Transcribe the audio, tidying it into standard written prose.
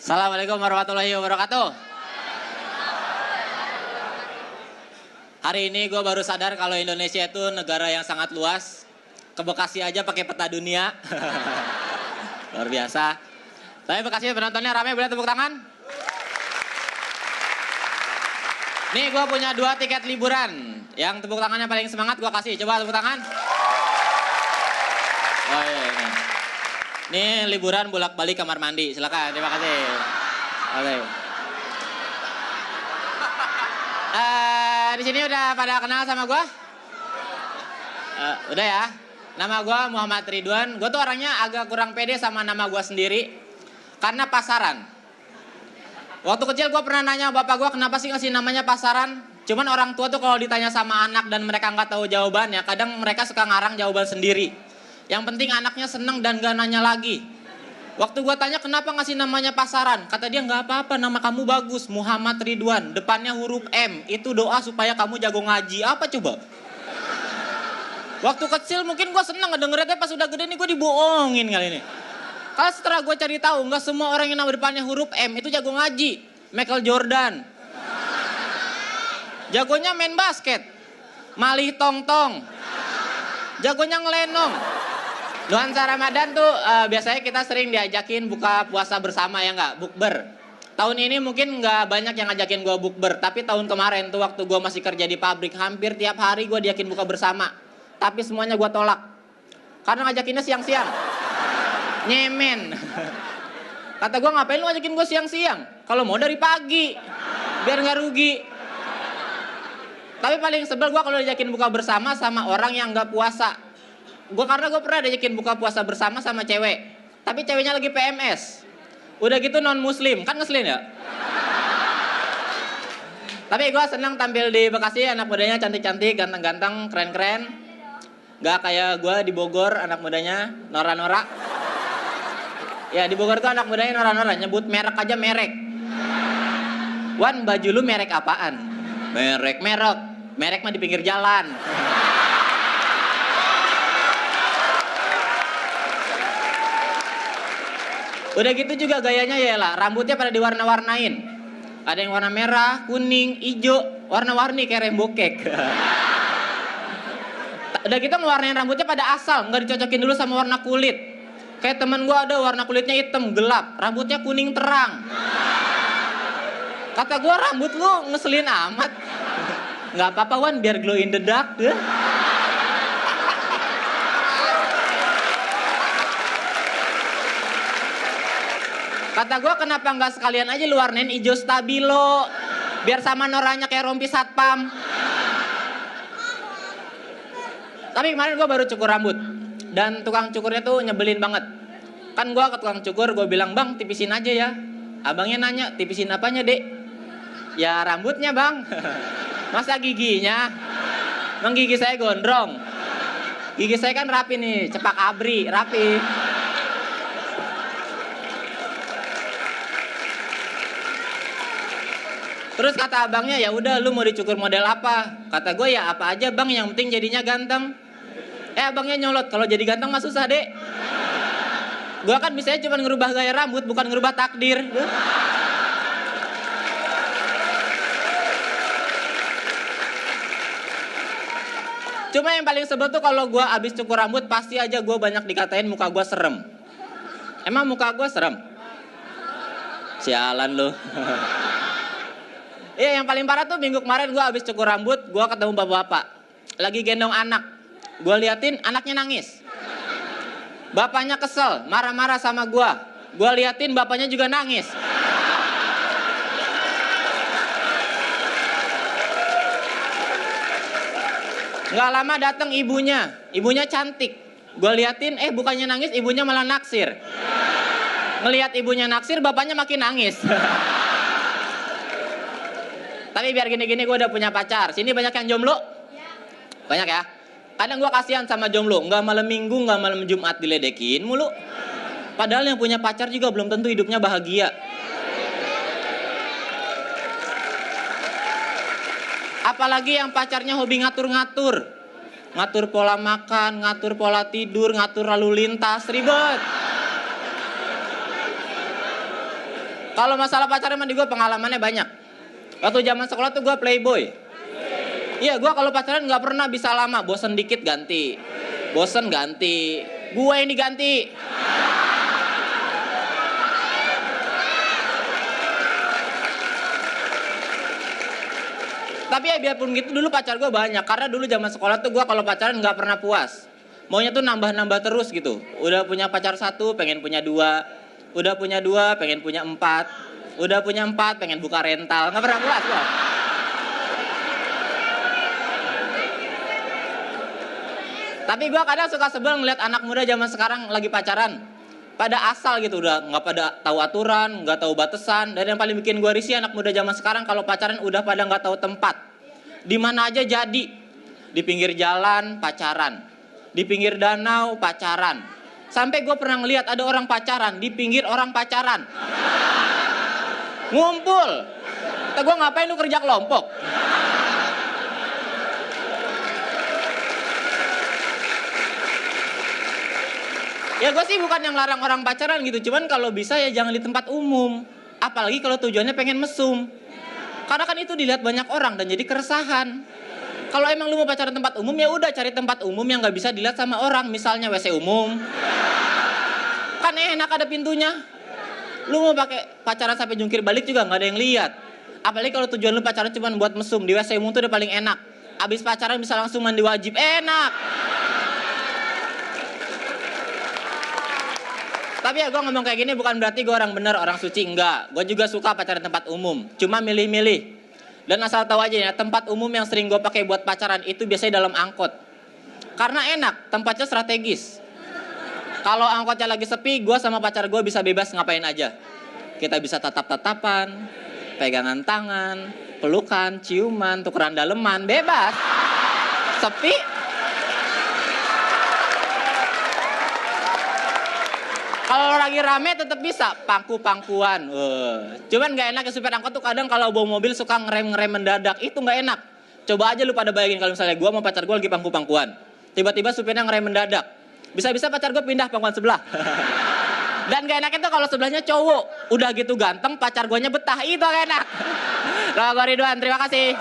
Assalamualaikum warahmatullahi wabarakatuh. Hari ini gue baru sadar kalau Indonesia itu negara yang sangat luas. Ke Bekasi aja pakai peta dunia. Luar biasa. Tapi Bekasi penontonnya rame, boleh tepuk tangan? Nih gue punya 2 tiket liburan. Yang tepuk tangannya paling semangat gue kasih. Coba tepuk tangan. Oh iya, ini. Ini liburan bolak-balik kamar mandi. Silakan, terima kasih. Oke. Di sini udah pada kenal sama gue? Udah ya. Nama gue Muhammad Ridwan. Gue tuh orangnya agak kurang pede sama nama gue sendiri. Karena pasaran. Waktu kecil gue pernah nanya bapak gue kenapa sih ngasih namanya pasaran. Cuman orang tua tuh kalau ditanya sama anak dan mereka nggak tahu jawabannya, kadang mereka suka ngarang jawaban sendiri. Yang penting anaknya seneng dan gak nanya lagi. Waktu gue tanya kenapa ngasih namanya pasaran, kata dia nggak apa-apa, nama kamu bagus, Muhammad Ridwan, depannya huruf M, itu doa supaya kamu jago ngaji. Apa coba? Waktu kecil mungkin gue seneng ngedengerin, pas udah gede nih gue dibohongin kali ini. Kalau setelah gue cari tahu, nggak semua orang yang nama depannya huruf M itu jago ngaji. Michael Jordan, jagonya main basket. Malih Tongtong, jagonya ngelenong. Nuansa Ramadan tuh biasanya kita sering diajakin buka puasa bersama ya nggak, bukber. Tahun ini mungkin nggak banyak yang ngajakin gue bukber, tapi tahun kemarin tuh waktu gue masih kerja di pabrik, hampir tiap hari gue diajakin buka bersama. Tapi semuanya gue tolak, karena ngajakinnya siang-siang. Nyemen. Kata gue ngapain lu ngajakin gue siang-siang? Kalau mau dari pagi, biar nggak rugi. Tapi paling sebel gue kalau diajakin buka bersama sama orang yang nggak puasa. Karena gue pernah diajakin buka puasa bersama sama cewek, tapi ceweknya lagi PMS. Udah gitu non muslim, kan ngeselin ya. Tapi gue senang tampil di Bekasi, anak mudanya cantik-cantik, ganteng-ganteng, keren-keren. Gak kayak gue di Bogor, anak mudanya nora-nora. Ya di Bogor tuh anak mudanya nora-nora, nyebut merek aja merek. Wan, baju lu merek apaan? Merek mah di pinggir jalan. Udah gitu juga gayanya ya lah, rambutnya pada diwarna-warnain. Ada yang warna merah, kuning, hijau, warna-warni kayak rainbow cake. Udah gitu ngewarnain rambutnya pada asal, nggak dicocokin dulu sama warna kulit. Kayak temen gue ada warna kulitnya hitam gelap, rambutnya kuning terang. Kata gue rambut lu ngeselin amat. Nggak apa-apa Wan, biar glow in the dark deh. Kata gue kenapa nggak sekalian aja lu warnain hijau stabilo, biar sama noranya kayak rompi satpam. Tapi kemarin gue baru cukur rambut dan tukang cukurnya tuh nyebelin banget. Kan gue ke tukang cukur, gue bilang bang tipisin aja ya. Abangnya nanya tipisin apanya dek? Ya rambutnya bang. Masa giginya? Emang gigi saya gondrong. Gigi saya kan rapi nih, cepak abri, rapi. Terus kata abangnya ya udah lu mau dicukur model apa? Kata gue ya apa aja bang, yang penting jadinya ganteng. Abangnya nyolot, kalau jadi ganteng mah susah dek. Gue kan bisanya cuma ngerubah gaya rambut, bukan ngerubah takdir. Cuma yang paling sebel tuh kalau gue abis cukur rambut pasti aja gue banyak dikatain muka gue serem. Emang muka gue serem? Sialan lu. Iya yang paling parah tuh minggu kemarin gue abis cukur rambut, gue ketemu bapak-bapak lagi gendong anak. Gue liatin anaknya nangis. Bapaknya kesel, marah-marah sama gue. Gue liatin bapaknya juga nangis. Gak lama datang ibunya cantik. Gue liatin, bukannya nangis, ibunya malah naksir. Ngeliat ibunya naksir, bapaknya makin nangis. Tapi biar gini-gini gue udah punya pacar. Sini banyak yang jomblo? Banyak ya? Kadang gue kasihan sama jomblo. Nggak malam minggu, nggak malam Jumat diledekin mulu. Padahal yang punya pacar juga belum tentu hidupnya bahagia. Apalagi yang pacarnya hobi ngatur-ngatur. Ngatur pola makan, ngatur pola tidur, ngatur lalu lintas, ribet. Kalau masalah pacaran mah di gue pengalamannya banyak. Waktu zaman sekolah tuh gue playboy. Iya, gue kalau pacaran nggak pernah bisa lama. Bosen dikit ganti. Bosen ganti. Gue yang diganti. Tapi ya biarpun gitu dulu pacar gue banyak. Karena dulu zaman sekolah tuh gue kalau pacaran nggak pernah puas. Maunya tuh nambah-nambah terus gitu. Udah punya pacar 1, pengen punya 2. Udah punya 2, pengen punya 4. Udah punya 4, pengen buka rental. Nggak pernah puas gue. Tapi gue kadang suka sebel ngeliat anak muda zaman sekarang lagi pacaran. Pada asal gitu, udah nggak pada tahu aturan, nggak tahu batasan. Dan yang paling bikin gue risih anak muda zaman sekarang kalau pacaran udah pada nggak tahu tempat. Di mana aja jadi. Di pinggir jalan pacaran. Di pinggir danau pacaran. Sampai gue pernah ngeliat ada orang pacaran di pinggir orang pacaran. Ngumpul. Kata gue, ngapain lu kerja kelompok? Ya gue sih bukan yang larang orang pacaran gitu. Cuman kalau bisa ya jangan di tempat umum. Apalagi kalau tujuannya pengen mesum. Karena kan itu dilihat banyak orang dan jadi keresahan. Kalau emang lu mau pacaran tempat umum ya udah cari tempat umum yang nggak bisa dilihat sama orang. Misalnya WC umum. Kan enak ada pintunya. Lu mau pakai pacaran sampai jungkir balik juga nggak ada yang lihat. Apalagi kalau tujuan lu pacaran cuma buat mesum. Di WC umum tuh udah paling enak. Abis pacaran bisa langsung mandi wajib. Enak. Tapi ya gue ngomong kayak gini bukan berarti gue orang bener, orang suci. Enggak. Gue juga suka pacaran tempat umum. Cuma milih-milih. Dan asal tahu aja ya, tempat umum yang sering gue pakai buat pacaran itu biasanya dalam angkot. Karena enak, tempatnya strategis. Kalau angkotnya lagi sepi, gue sama pacar gue bisa bebas ngapain aja. Kita bisa tatap-tatapan, pegangan tangan, pelukan, ciuman, tukeran daleman, bebas. Sepi. Kalau lagi rame tetap bisa pangku-pangkuan. Cuman nggak enak ya supir angkot tuh kadang kalau bawa mobil suka ngerem-ngerem mendadak. Itu nggak enak. Coba aja lu pada bayangin kalau misalnya gue sama pacar gue lagi pangku-pangkuan. Tiba-tiba supirnya ngerem mendadak. Bisa-bisa pacar gue pindah pangkuan sebelah. Dan gak enaknya tuh kalau sebelahnya cowok. Udah gitu ganteng pacar gue nya betah. Itu gak enak. Gue Ridwan, terima kasih.